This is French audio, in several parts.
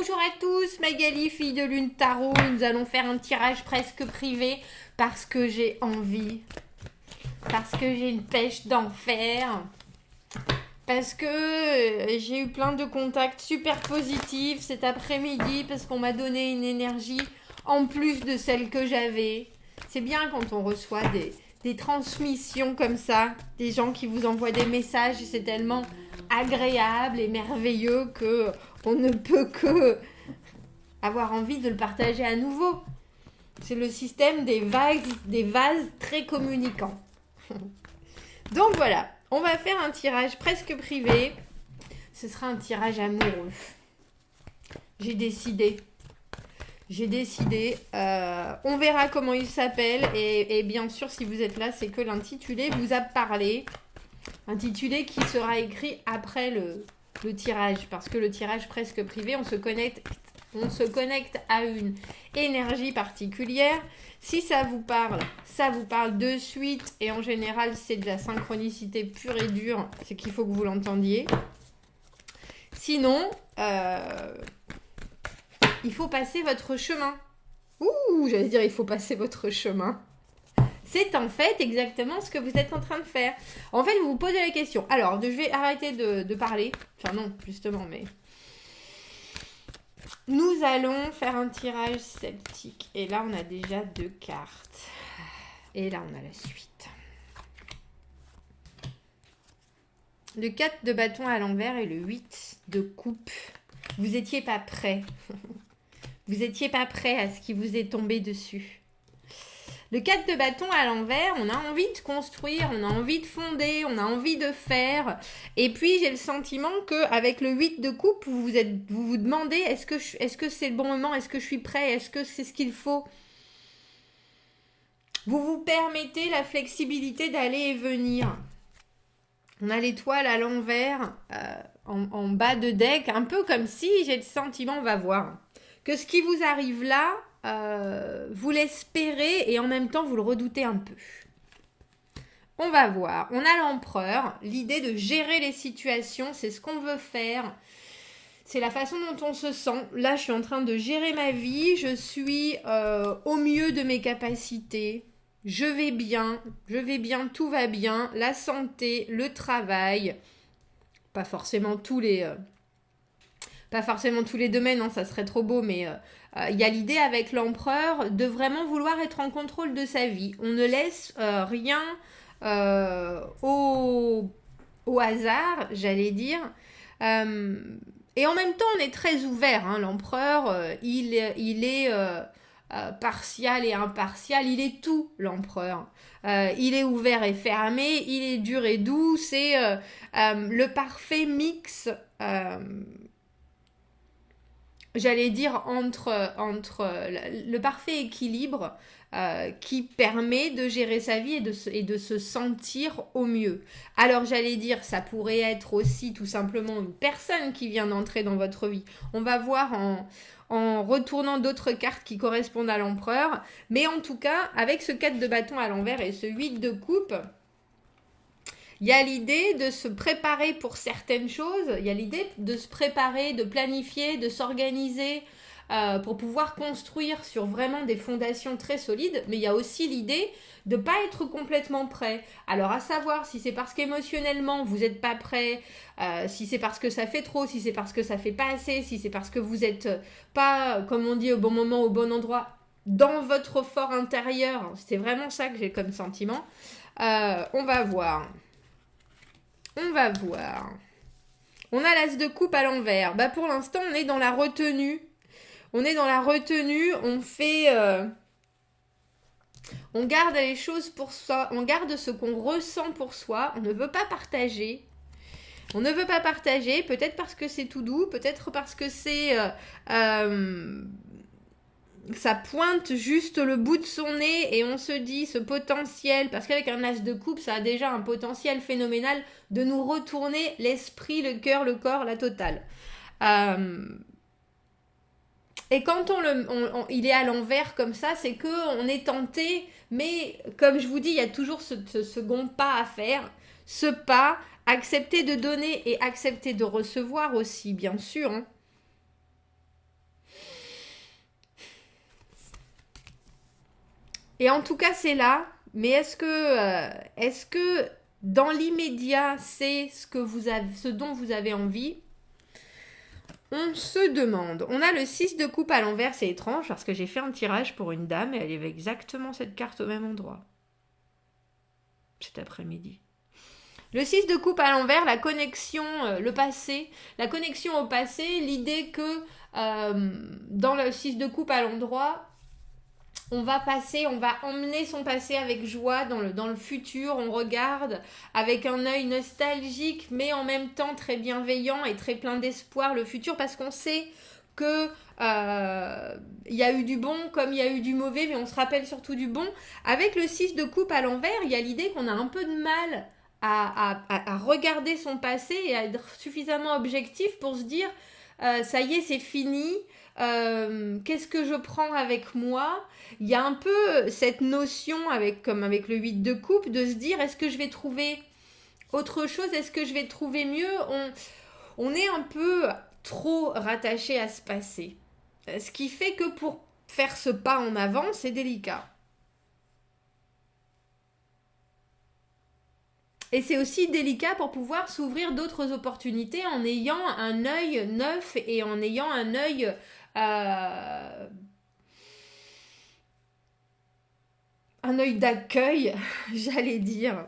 Bonjour à tous, Magali, fille de Lune Tarot. Nous allons faire un tirage presque privé parce que j'ai envie, parce que j'ai une pêche d'enfer, parce que j'ai eu plein de contacts super positifs cet après-midi, parce qu'on m'a donné une énergie en plus de celle que j'avais. C'est bien quand on reçoit des transmissions comme ça, des gens qui vous envoient des messages, c'est tellement agréable et merveilleux que on ne peut que avoir envie de le partager à nouveau. C'est le système des vases très communicants. Donc voilà, on va faire un tirage presque privé. Ce sera un tirage amoureux. J'ai décidé. On verra comment il s'appelle. Et bien sûr, si vous êtes là, c'est que l'intitulé vous a parlé. Intitulé qui sera écrit après le tirage. Parce que le tirage presque privé, on se connecte à une énergie particulière. Si ça vous parle de suite. Et en général, c'est de la synchronicité pure et dure. C'est qu'il faut que vous l'entendiez. Sinon, il faut passer votre chemin. J'allais dire il faut passer votre chemin. C'est en fait exactement ce que vous êtes en train de faire. En fait, vous vous posez la question. Alors, je vais arrêter de parler. Enfin non, justement, mais... Nous allons faire un tirage celtique. Et là, on a déjà 2 cartes. Et là, on a la suite. Le 4 de bâton à l'envers et le 8 de coupe. Vous n'étiez pas prêt. Vous n'étiez pas prêt à ce qui vous est tombé dessus. Le 4 de bâton à l'envers, on a envie de construire, on a envie de fonder, on a envie de faire. Et puis, j'ai le sentiment qu'avec le 8 de coupe, vous vous demandez, est-ce que c'est le bon moment? Est-ce que je suis prêt? Est-ce que c'est ce qu'il faut? Vous vous permettez la flexibilité d'aller et venir. On a l'étoile à l'envers, en bas de deck, un peu comme si, j'ai le sentiment, on va voir, que ce qui vous arrive là, vous l'espérez et en même temps vous le redoutez un peu. On va voir. On a l'empereur, l'idée de gérer les situations, c'est ce qu'on veut faire. C'est la façon dont on se sent. Là, je suis en train de gérer ma vie, je suis au mieux de mes capacités. Je vais bien, tout va bien. La santé, le travail, pas forcément tous les domaines, hein, ça serait trop beau, mais il y a l'idée avec l'empereur de vraiment vouloir être en contrôle de sa vie. On ne laisse rien au hasard, j'allais dire. Et en même temps, on est très ouvert. Hein. L'empereur, il est partial et impartial. Il est tout, l'empereur. Il est ouvert et fermé. Il est dur et doux. C'est le parfait mix... j'allais dire entre le parfait équilibre qui permet de gérer sa vie et de se sentir au mieux. Alors j'allais dire, ça pourrait être aussi tout simplement une personne qui vient d'entrer dans votre vie. On va voir en retournant d'autres cartes qui correspondent à l'empereur. Mais en tout cas, avec ce 4 de bâton à l'envers et ce 8 de coupe... Il y a l'idée de se préparer pour certaines choses, il y a l'idée de se préparer, de planifier, de s'organiser pour pouvoir construire sur vraiment des fondations très solides, mais il y a aussi l'idée de ne pas être complètement prêt. Alors à savoir si c'est parce qu'émotionnellement vous n'êtes pas prêt, si c'est parce que ça fait trop, si c'est parce que ça fait pas assez, si c'est parce que vous n'êtes pas, comme on dit, au bon moment, au bon endroit, dans votre fort intérieur. C'est vraiment ça que j'ai comme sentiment. On va voir. On va voir. On a l'as de coupe à l'envers. Bah pour l'instant, on est dans la retenue. On fait... on garde les choses pour soi. On garde ce qu'on ressent pour soi. On ne veut pas partager. Peut-être parce que c'est tout doux. Peut-être parce que c'est... ça pointe juste le bout de son nez et on se dit ce potentiel, parce qu'avec un as de coupe, ça a déjà un potentiel phénoménal de nous retourner l'esprit, le cœur, le corps, la totale. Et quand il est à l'envers comme ça, c'est qu'on est tenté, mais comme je vous dis, il y a toujours ce second pas à faire. Ce pas, accepter de donner et accepter de recevoir aussi, bien sûr. Hein. Et en tout cas, c'est là. Mais est-ce que dans l'immédiat, c'est ce dont vous avez envie? On se demande. On a le 6 de coupe à l'envers, c'est étrange parce que j'ai fait un tirage pour une dame et elle avait exactement cette carte au même endroit. Cet après-midi. Le 6 de coupe à l'envers, la connexion, le passé, la connexion au passé, l'idée que dans le 6 de coupe à l'endroit, on va emmener son passé avec joie dans le futur, on regarde avec un œil nostalgique, mais en même temps très bienveillant et très plein d'espoir le futur, parce qu'on sait que il y a eu du bon comme il y a eu du mauvais, mais on se rappelle surtout du bon. Avec le 6 de coupe à l'envers, il y a l'idée qu'on a un peu de mal à regarder son passé et à être suffisamment objectif pour se dire ça y est, c'est fini. Qu'est-ce que je prends avec moi? Il y a un peu cette notion, comme avec le 8 de coupe, de se dire est-ce que je vais trouver autre chose? Est-ce que je vais trouver mieux? On est un peu trop rattaché à ce passé. Ce qui fait que pour faire ce pas en avant, c'est délicat. Et c'est aussi délicat pour pouvoir s'ouvrir d'autres opportunités en ayant un œil neuf et en ayant un œil d'accueil, j'allais dire.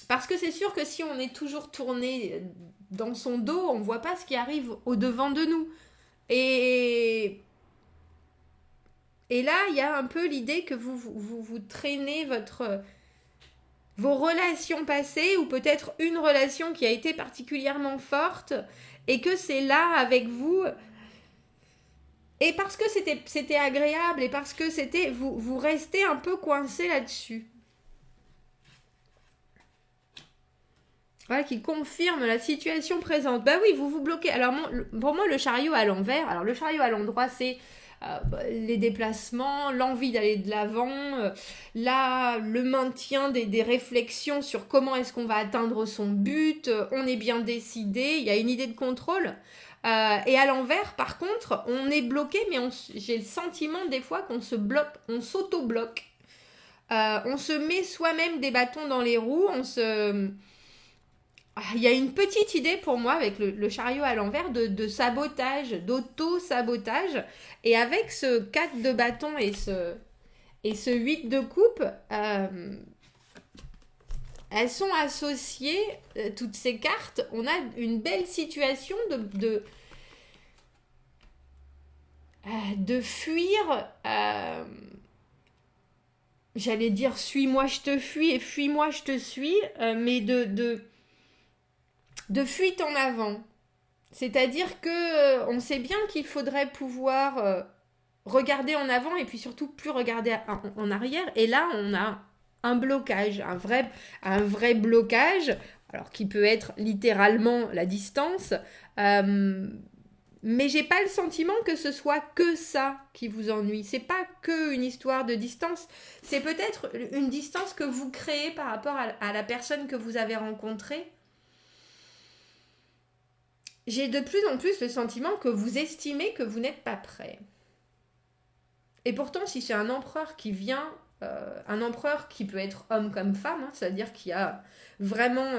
Parce que c'est sûr que si on est toujours tourné dans son dos, on ne voit pas ce qui arrive au-devant de nous. Et là, il y a un peu l'idée que vous traînez vos relations passées ou peut-être une relation qui a été particulièrement forte et que c'est là avec vous. Et parce que c'était agréable et parce que vous restez un peu coincé là-dessus. Voilà, qui confirme la situation présente. Bah oui, vous vous bloquez. Alors, pour moi, le chariot à l'envers, alors le chariot à l'endroit, c'est les déplacements, l'envie d'aller de l'avant, le maintien des réflexions sur comment est-ce qu'on va atteindre son but, on est bien décidé, il y a une idée de contrôle. Et à l'envers, par contre, on est bloqué, mais j'ai le sentiment des fois qu'on se bloque, on s'auto-bloque. On se met soi-même des bâtons dans les roues, il y a une petite idée pour moi avec le chariot à l'envers de sabotage, d'auto-sabotage. Et avec ce 4 de bâton et ce 8 de coupe, elles sont associées, toutes ces cartes. On a une belle situation de fuir. J'allais dire suis-moi, je te fuis et fuis-moi, je te suis. Mais de fuite en avant. C'est-à-dire que on sait bien qu'il faudrait pouvoir regarder en avant et puis surtout plus regarder en arrière. Et là, on a un blocage, un vrai blocage, alors qui peut être littéralement la distance. Mais j'ai pas le sentiment que ce soit que ça qui vous ennuie. C'est pas que une histoire de distance. C'est peut-être une distance que vous créez par rapport à la personne que vous avez rencontrée. J'ai de plus en plus le sentiment que vous estimez que vous n'êtes pas prêt. Et pourtant, si c'est un empereur qui vient, un empereur qui peut être homme comme femme, hein, c'est-à-dire qui a vraiment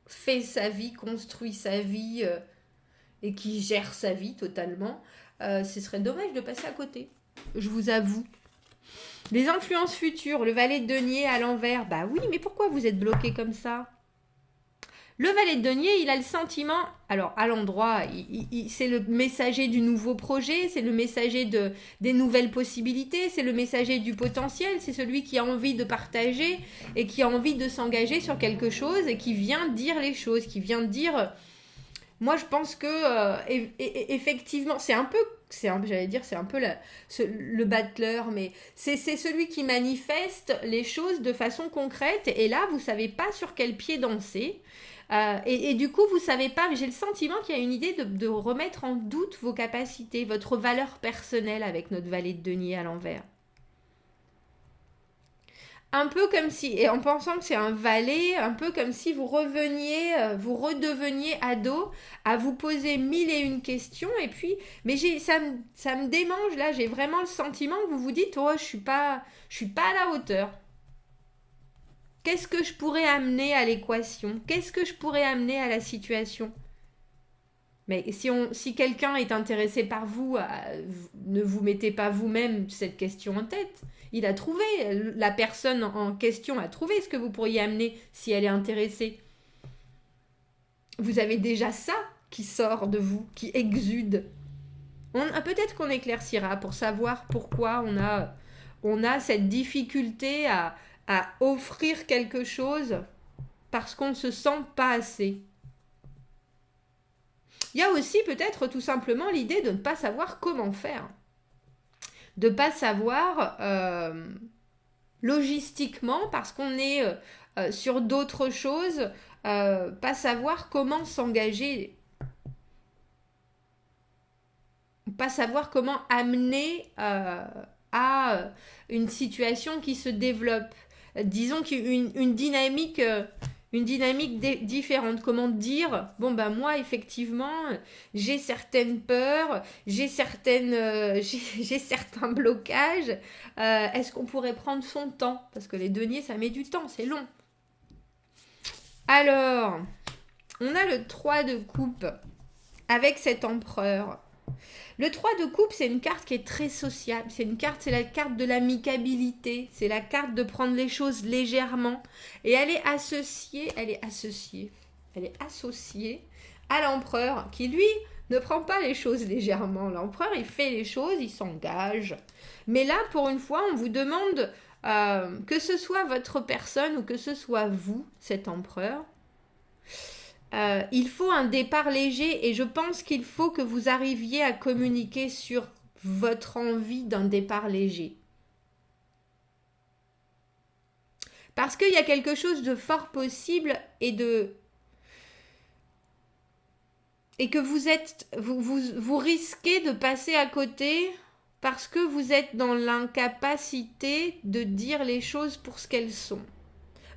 fait sa vie, construit sa vie et qui gère sa vie totalement, ce serait dommage de passer à côté. Je vous avoue. Les influences futures, le valet de denier à l'envers, bah oui, mais pourquoi vous êtes bloqué comme ça ? Le valet de denier, il a le sentiment, alors à l'endroit, c'est le messager du nouveau projet, c'est le messager des nouvelles possibilités, c'est le messager du potentiel, c'est celui qui a envie de partager et qui a envie de s'engager sur quelque chose et qui vient dire les choses, qui vient dire... Moi, je pense que effectivement, c'est un peu le battleur, mais c'est celui qui manifeste les choses de façon concrète. Et là, vous savez pas sur quel pied danser. Et du coup, vous savez pas, mais j'ai le sentiment qu'il y a une idée de remettre en doute vos capacités, votre valeur personnelle avec notre valet de denier à l'envers. un peu comme si, et en pensant que c'est un valet, un peu comme si vous redeveniez ado, à vous poser mille et une questions, et puis, mais ça me démange là, j'ai vraiment le sentiment que vous vous dites, oh, je suis pas à la hauteur. Qu'est-ce que je pourrais amener à l'équation? Qu'est-ce que je pourrais amener à la situation? Mais si quelqu'un est intéressé par vous, ne vous mettez pas vous-même cette question en tête. Il a trouvé, la personne en question a trouvé ce que vous pourriez amener si elle est intéressée. Vous avez déjà ça qui sort de vous, qui exude. Peut-être qu'on éclaircira pour savoir pourquoi on a cette difficulté à offrir quelque chose parce qu'on ne se sent pas assez. Il y a aussi peut-être tout simplement l'idée de ne pas savoir comment faire. De ne pas savoir logistiquement, parce qu'on est sur d'autres choses, pas savoir comment s'engager, pas savoir comment amener à une situation qui se développe. Disons qu'une dynamique... différente. Comment dire, bon ben moi effectivement j'ai certaines peurs, j'ai certains blocages. Est-ce qu'on pourrait prendre son temps? Parce que les deniers ça met du temps, c'est long. Alors, on a le 3 de coupe avec cet empereur. Le 3 de coupe, c'est une carte qui est très sociable. C'est la carte de l'amicabilité. C'est la carte de prendre les choses légèrement. Et elle est associée à l'empereur qui, lui, ne prend pas les choses légèrement. L'empereur, il fait les choses, il s'engage. Mais là, pour une fois, on vous demande que ce soit votre personne ou que ce soit vous, cet empereur, il faut un départ léger et je pense qu'il faut que vous arriviez à communiquer sur votre envie d'un départ léger. Parce qu'il y a quelque chose de fort possible et que vous risquez de passer à côté parce que vous êtes dans l'incapacité de dire les choses pour ce qu'elles sont.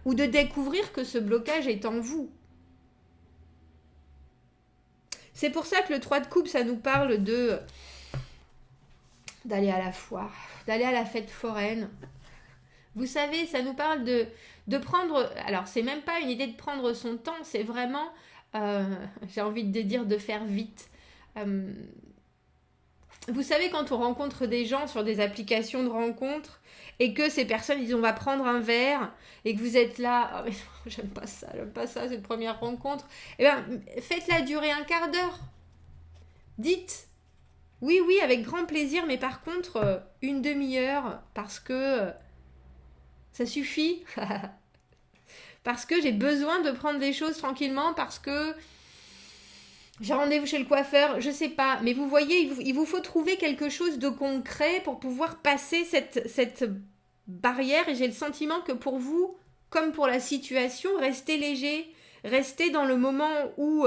Ou de découvrir que ce blocage est en vous. C'est pour ça que le 3 de coupe, ça nous parle d'aller à la foire, d'aller à la fête foraine. Vous savez, ça nous parle de prendre... Alors, c'est même pas une idée de prendre son temps, c'est vraiment, j'ai envie de dire, de faire vite. Vous savez, quand on rencontre des gens sur des applications de rencontres et que ces personnes disent on va prendre un verre et que vous êtes là, oh, mais j'aime pas ça, cette première rencontre, eh bien, faites-la durer un quart d'heure. Dites oui, avec grand plaisir, mais par contre, une demi-heure parce que ça suffit. Parce que j'ai besoin de prendre les choses tranquillement, parce que j'ai rendez-vous chez le coiffeur, je sais pas. Mais vous voyez, il vous faut trouver quelque chose de concret pour pouvoir passer cette barrière. Et j'ai le sentiment que pour vous, comme pour la situation, restez léger. Restez dans le moment où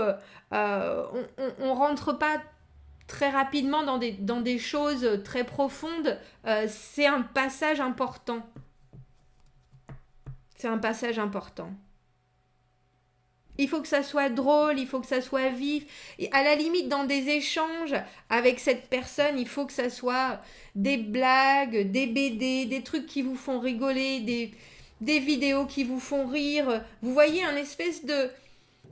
on rentre pas très rapidement dans des choses très profondes. C'est un passage important. C'est un passage important. Il faut que ça soit drôle, il faut que ça soit vif. Et à la limite, dans des échanges avec cette personne, il faut que ça soit des blagues, des BD, des trucs qui vous font rigoler, des vidéos qui vous font rire. Vous voyez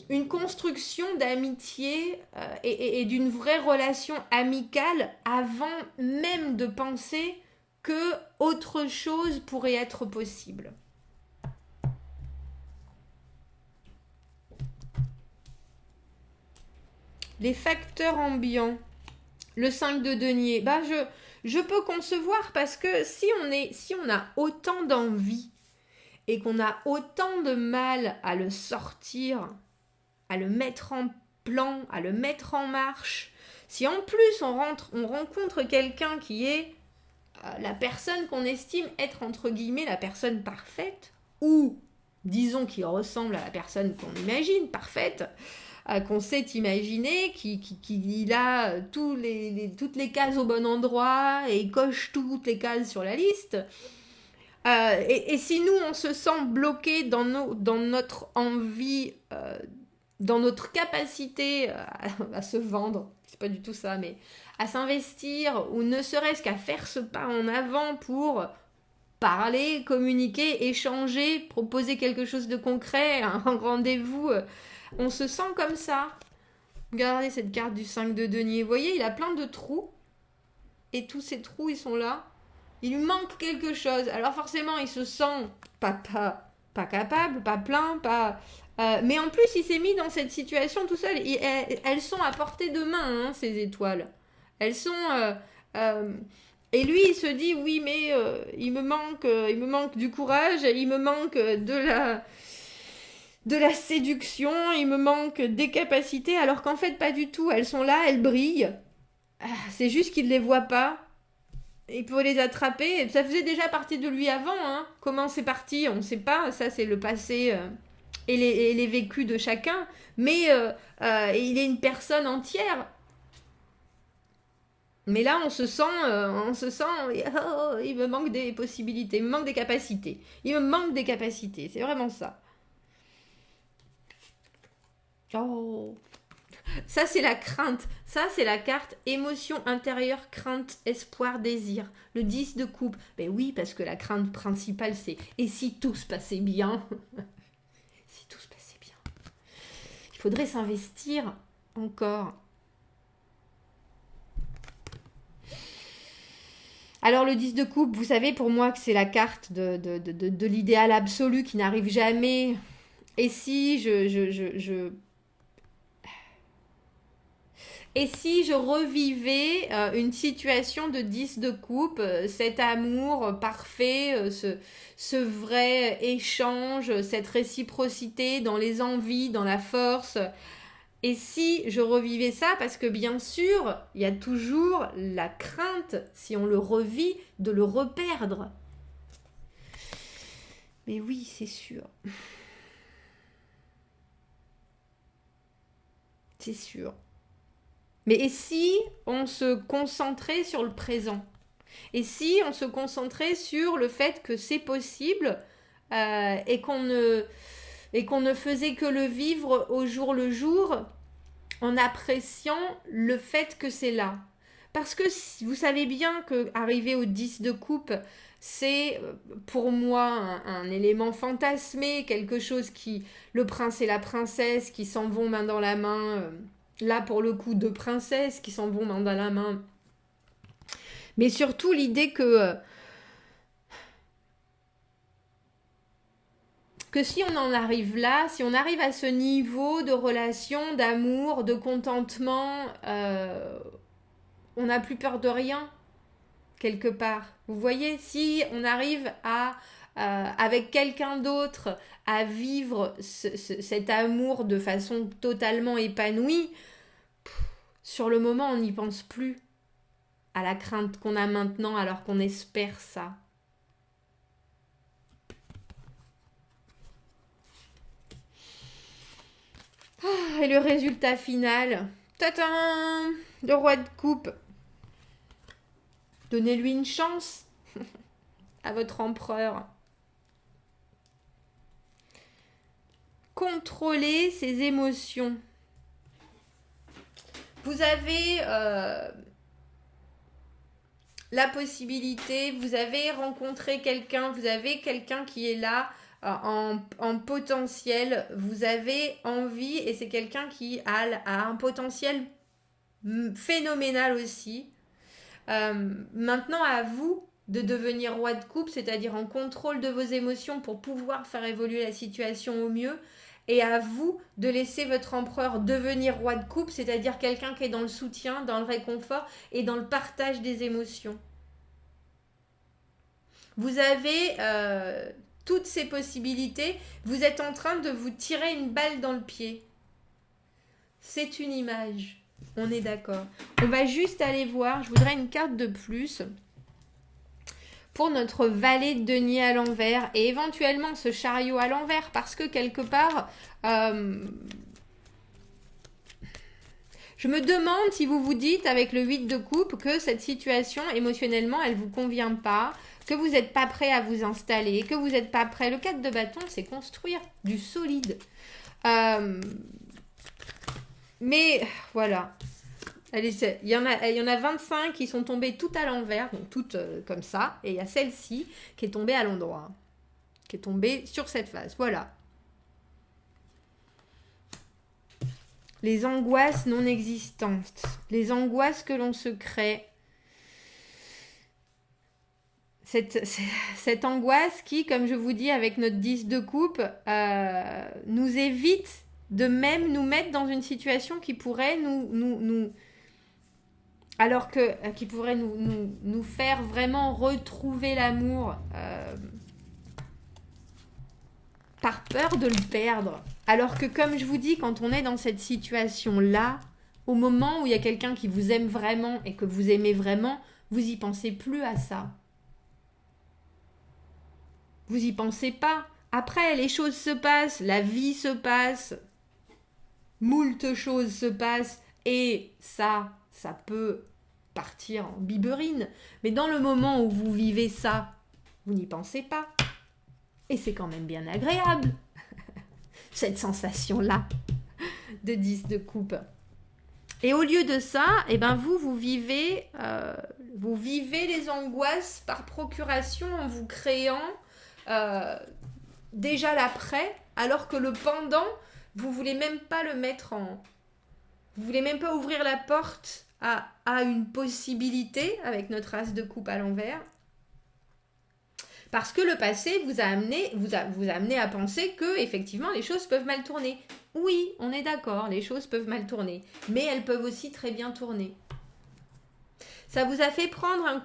une construction d'amitié et d'une vraie relation amicale avant même de penser que autre chose pourrait être possible. Les facteurs ambiants, le 5 de denier, je peux concevoir parce que si on a autant d'envie et qu'on a autant de mal à le sortir, à le mettre en plan, à le mettre en marche, si en plus on rencontre quelqu'un qui est la personne qu'on estime être entre guillemets la personne parfaite, ou disons qui ressemble à la personne qu'on imagine parfaite, qu'on sait imaginer, qu'il a toutes les cases au bon endroit et il coche toutes les cases sur la liste, Et si nous, on se sent bloqué dans notre envie, dans notre capacité à se vendre, c'est pas du tout ça, mais à s'investir, ou ne serait-ce qu'à faire ce pas en avant pour parler, communiquer, échanger, proposer quelque chose de concret, un rendez-vous, on se sent comme ça. Regardez cette carte du 5 de denier. Vous voyez, il a plein de trous. Et tous ces trous, ils sont là. Il lui manque quelque chose. Alors forcément, il se sent pas capable, pas plein, pas... mais en plus, il s'est mis dans cette situation tout seul. Elles sont à portée de main, hein, ces étoiles. Elles sont... et lui, il se dit, oui, mais il me manque du courage, il me manque de la séduction, il me manque des capacités, alors qu'en fait, pas du tout. Elles sont là, elles brillent. C'est juste qu'il ne les voit pas. Il peut les attraper. Ça faisait déjà partie de lui avant. Hein. Comment c'est parti, on ne sait pas. Ça, c'est le passé et les vécus de chacun. Mais il est une personne entière. Mais là, on se sent, oh, il me manque des possibilités, il me manque des capacités. Il me manque des capacités, c'est vraiment ça. Oh, ça c'est la crainte, ça c'est la carte émotion intérieure, crainte, espoir, désir. Le 10 de coupe. Ben oui, parce que la crainte principale c'est et si tout se passait bien. Si tout se passait bien. Il faudrait s'investir encore. Alors le 10 de coupe, vous savez pour moi que c'est la carte de l'idéal absolu qui n'arrive jamais. Et si Et si je revivais une situation de 10 de coupe, cet amour parfait, ce vrai échange, cette réciprocité dans les envies, dans la force. Et si je revivais ça, parce que bien sûr, il y a toujours la crainte, si on le revit, de le reperdre. Mais oui, c'est sûr. C'est sûr. Mais et si on se concentrait sur le présent? Et si on se concentrait sur le fait que c'est possible et qu'on ne faisait que le vivre au jour le jour en appréciant le fait que c'est là. Parce que vous savez bien que arriver au 10 de coupe, c'est pour moi un élément fantasmé, quelque chose qui... Le prince et la princesse qui s'en vont main dans la main, là pour le coup deux princesses qui s'en vont main dans la main. Mais surtout l'idée que si on en arrive là, si on arrive à ce niveau de relation, d'amour, de contentement, on n'a plus peur de rien, quelque part. Vous voyez, si on arrive à, avec quelqu'un d'autre, à vivre cet amour de façon totalement épanouie, sur le moment, on n'y pense plus à la crainte qu'on a maintenant alors qu'on espère ça. Et le résultat final, tadam, le roi de coupe. Donnez-lui une chance à votre empereur. Contrôlez ses émotions. Vous avez la possibilité, vous avez rencontré quelqu'un, vous avez quelqu'un qui est là en potentiel, vous avez envie et c'est quelqu'un qui a un potentiel phénoménal aussi. Maintenant à vous de devenir roi de coupe, c'est-à-dire en contrôle de vos émotions pour pouvoir faire évoluer la situation au mieux, et à vous de laisser votre empereur devenir roi de coupe, c'est-à-dire quelqu'un qui est dans le soutien, dans le réconfort et dans le partage des émotions. Vous avez toutes ces possibilités, vous êtes en train de vous tirer une balle dans le pied. C'est une image, on est d'accord. On va juste aller voir, je voudrais une carte de plus pour notre valet de denier à l'envers et éventuellement ce chariot à l'envers parce que quelque part, je me demande si vous vous dites avec le 8 de coupe que cette situation émotionnellement elle vous convient pas, que vous n'êtes pas prêt à vous installer, que vous n'êtes pas prêt. Le 4 de bâton, c'est construire du solide. Mais voilà. Allez, il y en a 25 qui sont tombées toutes à l'envers, donc toutes comme ça. Et il y a celle-ci qui est tombée à l'endroit, qui est tombée sur cette face. Voilà. Les angoisses non existantes, les angoisses que l'on se crée. Cette angoisse qui, comme je vous dis avec notre 10 de coupe, nous évite de même nous mettre dans une situation qui pourrait qui pourrait nous faire vraiment retrouver l'amour par peur de le perdre. Alors que, comme je vous dis, quand on est dans cette situation-là, au moment où il y a quelqu'un qui vous aime vraiment et que vous aimez vraiment, vous y pensez plus à ça. Vous y pensez pas. Après, les choses se passent, la vie se passe, moult choses se passent, et ça peut partir en biberine. Mais dans le moment où vous vivez ça, vous n'y pensez pas. Et c'est quand même bien agréable, cette sensation-là de 10 de coupe. Et au lieu de ça, eh ben vous vivez les angoisses par procuration en vous créant déjà l'après, alors que le pendant, vous voulez même pas le mettre en... Vous voulez même pas ouvrir la porte à une possibilité avec notre as de coupe à l'envers. Parce que le passé vous a amené à penser que effectivement les choses peuvent mal tourner. Oui, on est d'accord, les choses peuvent mal tourner, mais elles peuvent aussi très bien tourner. Ça vous a fait prendre un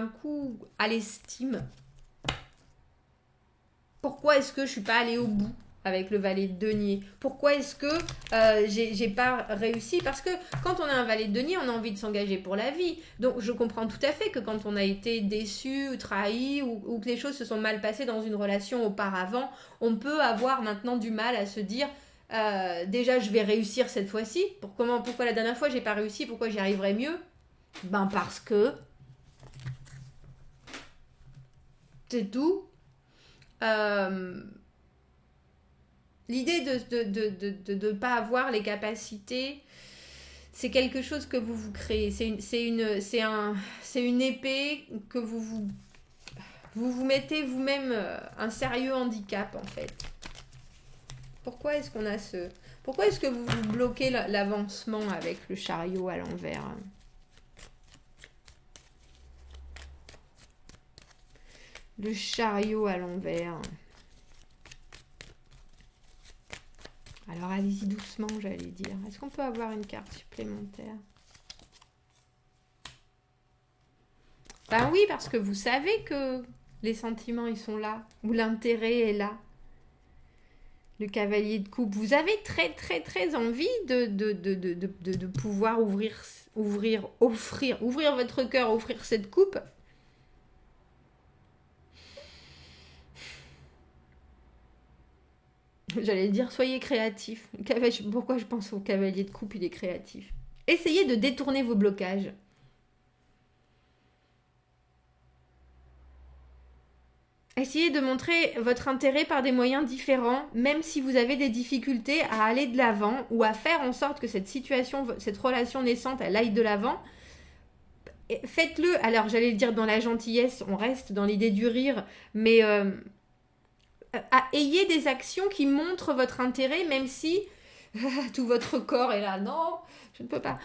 coup à l'estime. Pourquoi est-ce que je suis pas allée au bout avec le valet de denier? Pourquoi est-ce que j'ai pas réussi? Parce que quand on a un valet de denier, on a envie de s'engager pour la vie. Donc je comprends tout à fait que quand on a été déçu, ou trahi, ou que les choses se sont mal passées dans une relation auparavant, on peut avoir maintenant du mal à se dire déjà je vais réussir cette fois-ci. Pourquoi la dernière fois j'ai pas réussi? Pourquoi j'y arriverai mieux? Ben parce que c'est tout. L'idée de ne pas avoir les capacités, c'est quelque chose que vous créez. C'est une épée que vous mettez vous-même un sérieux handicap en fait. Pourquoi est-ce que vous vous bloquez l'avancement avec le chariot à l'envers? Le chariot à l'envers. Alors allez-y doucement, j'allais dire. Est-ce qu'on peut avoir une carte supplémentaire? Ben oui, parce que vous savez que les sentiments, ils sont là. Ou l'intérêt est là. Le cavalier de coupe. Vous avez très, très, très envie de pouvoir ouvrir votre cœur, offrir cette coupe. J'allais dire, soyez créatif. Pourquoi je pense au cavalier de coupe, il est créatif. Essayez de détourner vos blocages. Essayez de montrer votre intérêt par des moyens différents, même si vous avez des difficultés à aller de l'avant ou à faire en sorte que cette situation, cette relation naissante, elle aille de l'avant. Faites-le. Alors, j'allais le dire dans la gentillesse, on reste dans l'idée du rire, mais... ayez des actions qui montrent votre intérêt, même si tout votre corps est là. Non, je ne peux pas.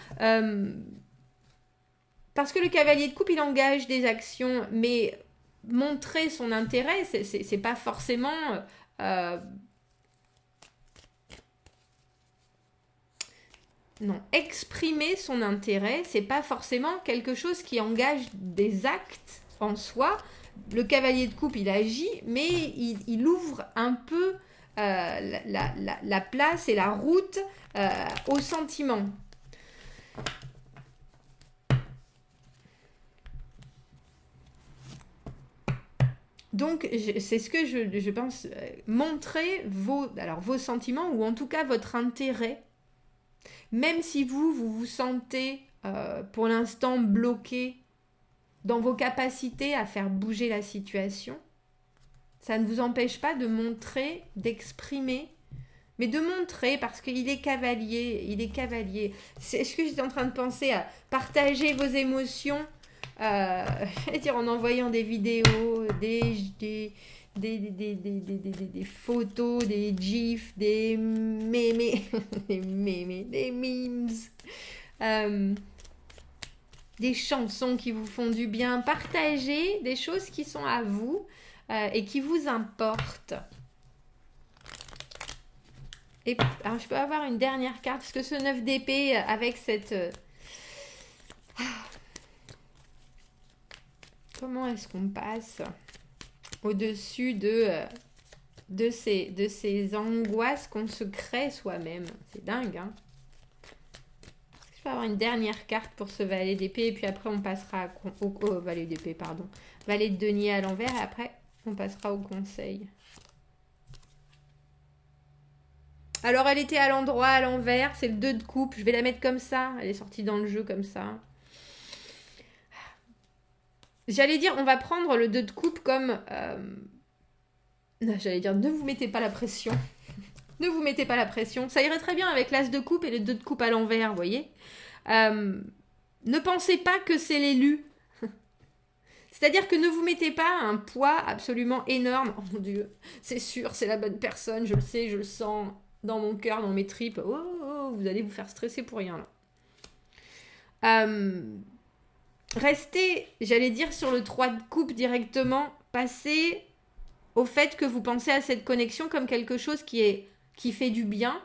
Parce que le cavalier de coupe, il engage des actions, mais montrer son intérêt, c'est pas forcément... non, exprimer son intérêt, c'est pas forcément quelque chose qui engage des actes en soi. Le cavalier de coupe, il agit, mais il ouvre un peu la place et la route aux sentiments. Donc, c'est ce que je pense. Montrer vos sentiments, ou en tout cas votre intérêt, même si vous vous sentez pour l'instant bloqué dans vos capacités à faire bouger la situation. Ça ne vous empêche pas de montrer, d'exprimer, mais de montrer parce qu'il est cavalier, il est cavalier. C'est ce que j'étais en train de penser à partager vos émotions, dire en envoyant des vidéos, des photos, des gifs, des mémés, des mémés, des memes, des chansons qui vous font du bien. Partagez des choses qui sont à vous et qui vous importent. Et alors, je peux avoir une dernière carte, parce que ce 9 d'épée avec cette... comment est-ce qu'on passe au-dessus de ces angoisses qu'on se crée soi-même. C'est dingue, hein. Je peux avoir une dernière carte pour ce valet d'épée, et puis après on passera au valet d'épée, pardon. Valet de denier à l'envers, et après on passera au conseil. Alors elle était à l'endroit, à l'envers, c'est le 2 de coupe, je vais la mettre comme ça, elle est sortie dans le jeu comme ça. J'allais dire, on va prendre le 2 de coupe comme... j'allais dire, ne vous mettez pas la pression. Ne vous mettez pas la pression. Ça irait très bien avec l'as de coupe et le 2 de coupe à l'envers, vous voyez. Ne pensez pas que c'est l'élu. C'est-à-dire que ne vous mettez pas un poids absolument énorme. Oh mon Dieu, c'est sûr, c'est la bonne personne, je le sais, je le sens dans mon cœur, dans mes tripes. Oh, vous allez vous faire stresser pour rien, là. Restez, j'allais dire, sur le 3 de coupe directement. Passez au fait que vous pensez à cette connexion comme quelque chose qui fait du bien.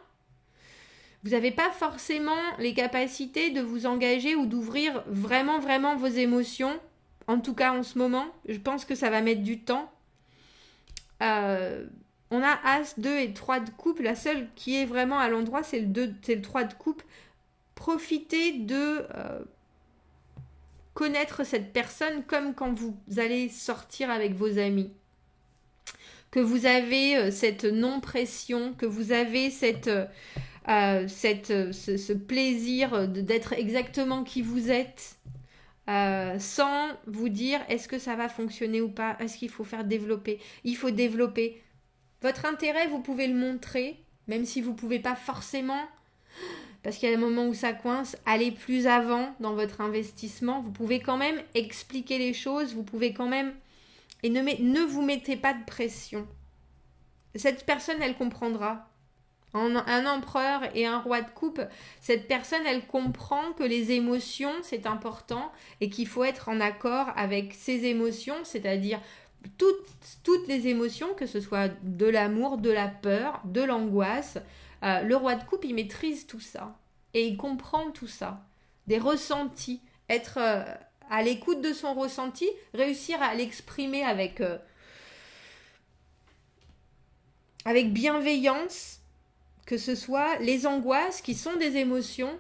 Vous n'avez pas forcément les capacités de vous engager ou d'ouvrir vraiment, vraiment vos émotions. En tout cas, en ce moment, je pense que ça va mettre du temps. On a As, 2 et 3 de coupe. La seule qui est vraiment à l'endroit, c'est le 3 de coupe. Profitez de connaître cette personne comme quand vous allez sortir avec vos amis. Que vous avez cette non-pression, que vous avez ce plaisir d'être exactement qui vous êtes, sans vous dire est-ce que ça va fonctionner ou pas, est-ce qu'il faut faire développer. Il faut développer. Votre intérêt, vous pouvez le montrer, même si vous ne pouvez pas forcément, parce qu'il y a des moments où ça coince, aller plus avant dans votre investissement. Vous pouvez quand même expliquer les choses, vous pouvez quand même... Et ne vous mettez pas de pression. Cette personne, elle comprendra. Un empereur et un roi de coupe, cette personne, elle comprend que les émotions, c'est important et qu'il faut être en accord avec ses émotions, c'est-à-dire toutes les émotions, que ce soit de l'amour, de la peur, de l'angoisse. Le roi de coupe, il maîtrise tout ça et il comprend tout ça. Des ressentis, être à l'écoute de son ressenti, réussir à l'exprimer avec bienveillance, que ce soit les angoisses qui sont des émotions,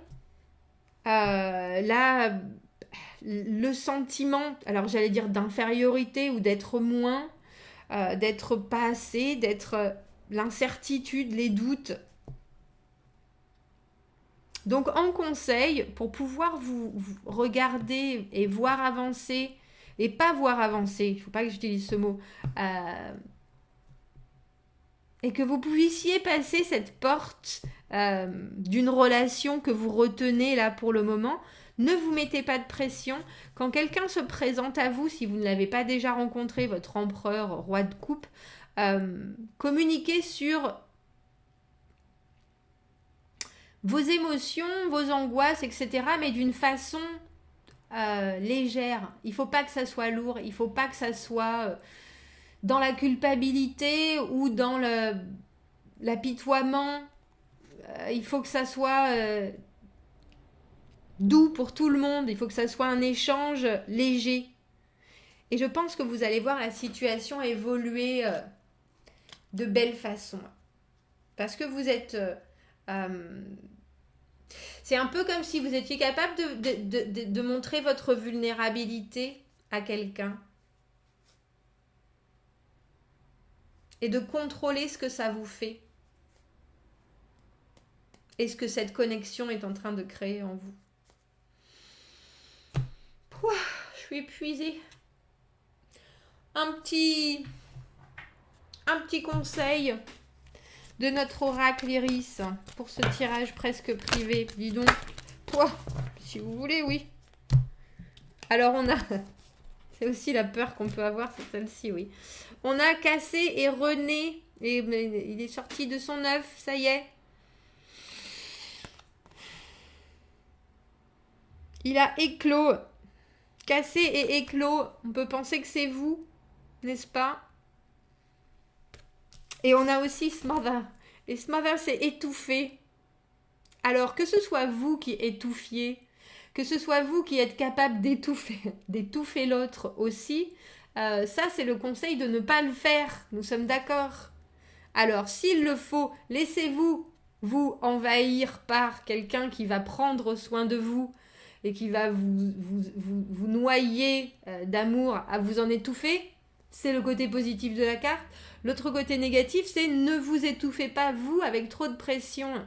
le sentiment, alors j'allais dire d'infériorité ou d'être moins, d'être pas assez, d'être l'incertitude, les doutes. Donc en conseil, pour pouvoir vous regarder et voir avancer, et pas voir avancer, il ne faut pas que j'utilise ce mot, et que vous puissiez passer cette porte d'une relation que vous retenez là pour le moment, ne vous mettez pas de pression. Quand quelqu'un se présente à vous, si vous ne l'avez pas déjà rencontré, votre empereur, roi de coupe, communiquez sur vos émotions, vos angoisses, etc., mais d'une façon légère. Il ne faut pas que ça soit lourd, il ne faut pas que ça soit dans la culpabilité ou dans l'apitoiement. Il faut que ça soit doux pour tout le monde, il faut que ça soit un échange léger. Et je pense que vous allez voir la situation évoluer de belle façon. Parce que vous êtes... c'est un peu comme si vous étiez capable de montrer votre vulnérabilité à quelqu'un. Et de contrôler ce que ça vous fait. Et ce que cette connexion est en train de créer en vous. Ouah, je suis épuisée. Un petit conseil de notre oracle Iris pour ce tirage presque privé. Dis donc, toi, si vous voulez, oui. Alors on a, c'est aussi la peur qu'on peut avoir, c'est celle-ci, oui. On a Cassé et René, et il est sorti de son œuf, ça y est. Il a éclos. Cassé et éclos. On peut penser que c'est vous, n'est-ce pas? Et on a aussi Smother. Et Smother, c'est étouffé. Alors, que ce soit vous qui étouffiez, que ce soit vous qui êtes capable d'étouffer l'autre aussi, ça, c'est le conseil de ne pas le faire. Nous sommes d'accord. Alors, s'il le faut, laissez-vous vous envahir par quelqu'un qui va prendre soin de vous et qui va vous noyer d'amour à vous en étouffer. C'est le côté positif de la carte. L'autre côté négatif, c'est ne vous étouffez pas, vous, avec trop de pression,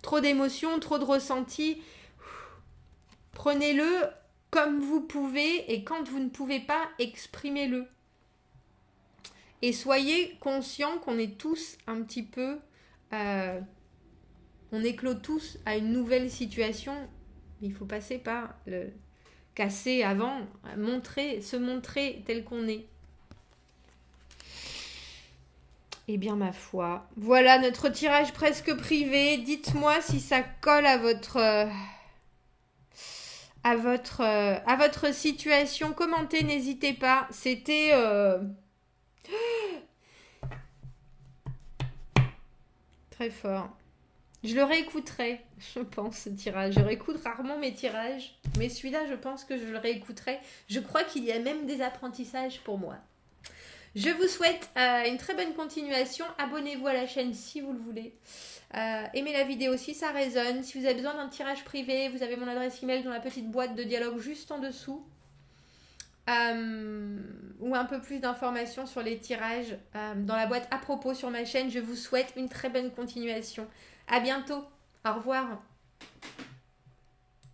trop d'émotions, trop de ressentis. Prenez-le comme vous pouvez et quand vous ne pouvez pas, exprimez-le. Et soyez conscients qu'on est tous un petit peu... on éclot tous à une nouvelle situation. Il faut passer par le casser avant, se montrer tel qu'on est. Eh bien, ma foi, voilà notre tirage presque privé. Dites-moi si ça colle à votre situation. Commentez, n'hésitez pas. C'était... très fort. Je le réécouterai, je pense, ce tirage. Je réécoute rarement mes tirages, mais celui-là, je pense que je le réécouterai. Je crois qu'il y a même des apprentissages pour moi. Je vous souhaite une très bonne continuation. Abonnez-vous à la chaîne si vous le voulez. Aimez la vidéo si ça résonne. Si vous avez besoin d'un tirage privé, vous avez mon adresse email dans la petite boîte de dialogue juste en dessous. Ou un peu plus d'informations sur les tirages dans la boîte à propos sur ma chaîne. Je vous souhaite une très bonne continuation. À bientôt. Au revoir.